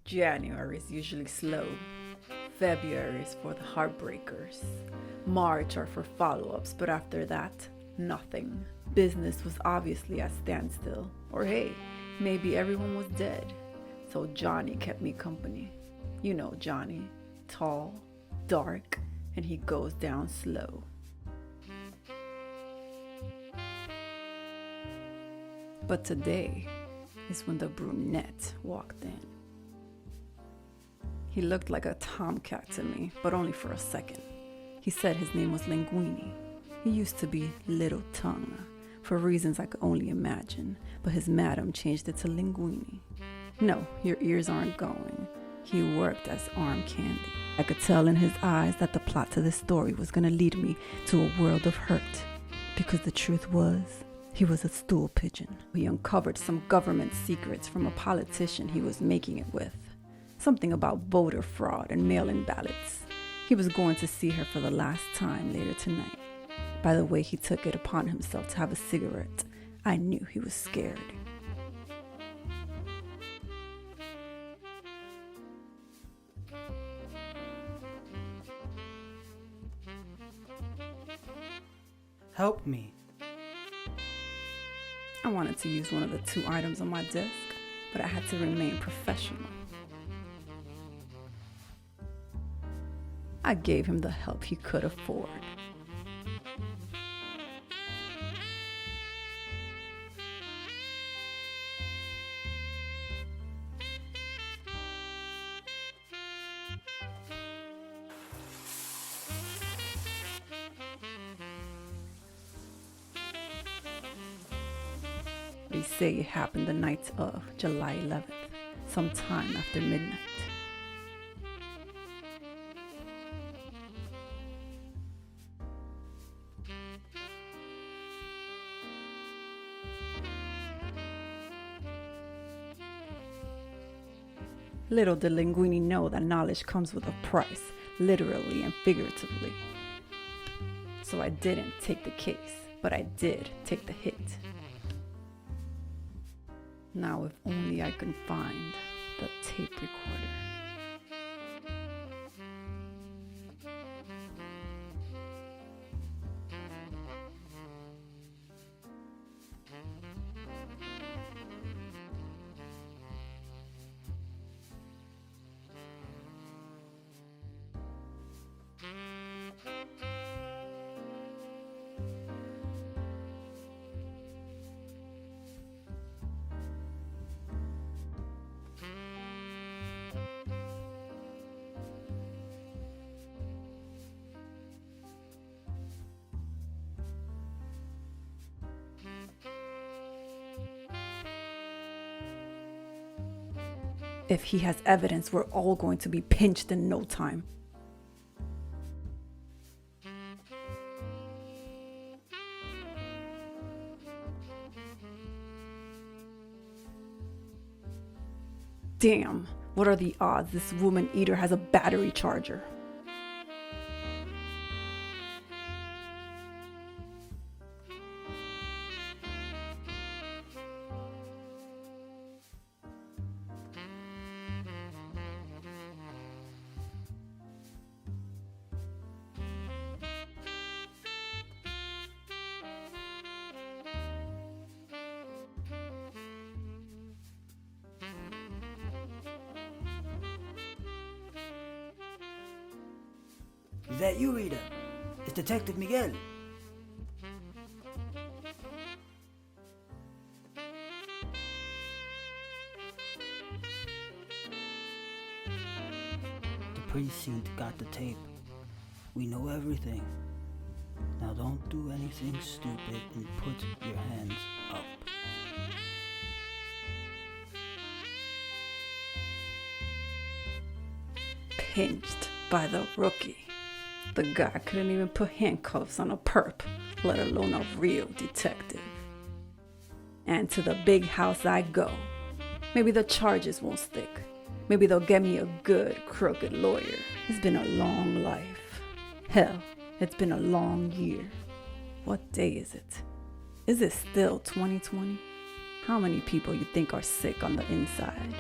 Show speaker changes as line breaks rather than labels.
January is usually slow. February is for the heartbreakers. March are for follow-ups, but after that, nothing. Business was obviously at standstill. Or hey, maybe everyone was dead. So Johnny kept me company. You know Johnny. Tall, dark, and he goes down slow. But today is when the brunette walked in. He looked like a tomcat to me, but only for a second. He said his name was Linguini. He used to be Little Tongue, for reasons I could only imagine, but his madam changed it to Linguini. No, your ears aren't going. He worked as arm candy. I could tell in his eyes that the plot to this story was going to lead me to a world of hurt, because the truth was, he was a stool pigeon. He uncovered some government secrets from a politician he was making it with. Something about voter fraud and mail-in ballots. He was going to see her for the last time later tonight. By the way he took it upon himself to have a cigarette, I knew he was scared.
Help me.
I wanted to use one of the two items on my desk, but I had to remain professional. I gave him the help he could afford. They say it happened the night of July 11th, sometime after midnight. Little did Linguini know that knowledge comes with a price, literally and figuratively. So I didn't take the case, but I did take the hit. Now if only I can find the tape recorder. If he has evidence, we're all going to be pinched in no time. Damn, what are the odds this woman eater has a battery charger?
Is that you, Rita? It's Detective Miguel. The precinct got the tape. We know everything. Now don't do anything stupid and put your hands up.
Pinched by the rookie. The guy couldn't even put handcuffs on a perp, let alone a real detective. And to the big house I go. Maybe the charges won't stick. Maybe they'll get me a good, crooked lawyer. It's been a long life. Hell, it's been a long year. What day is it? Is it still 2020? How many people you think are sick on the inside?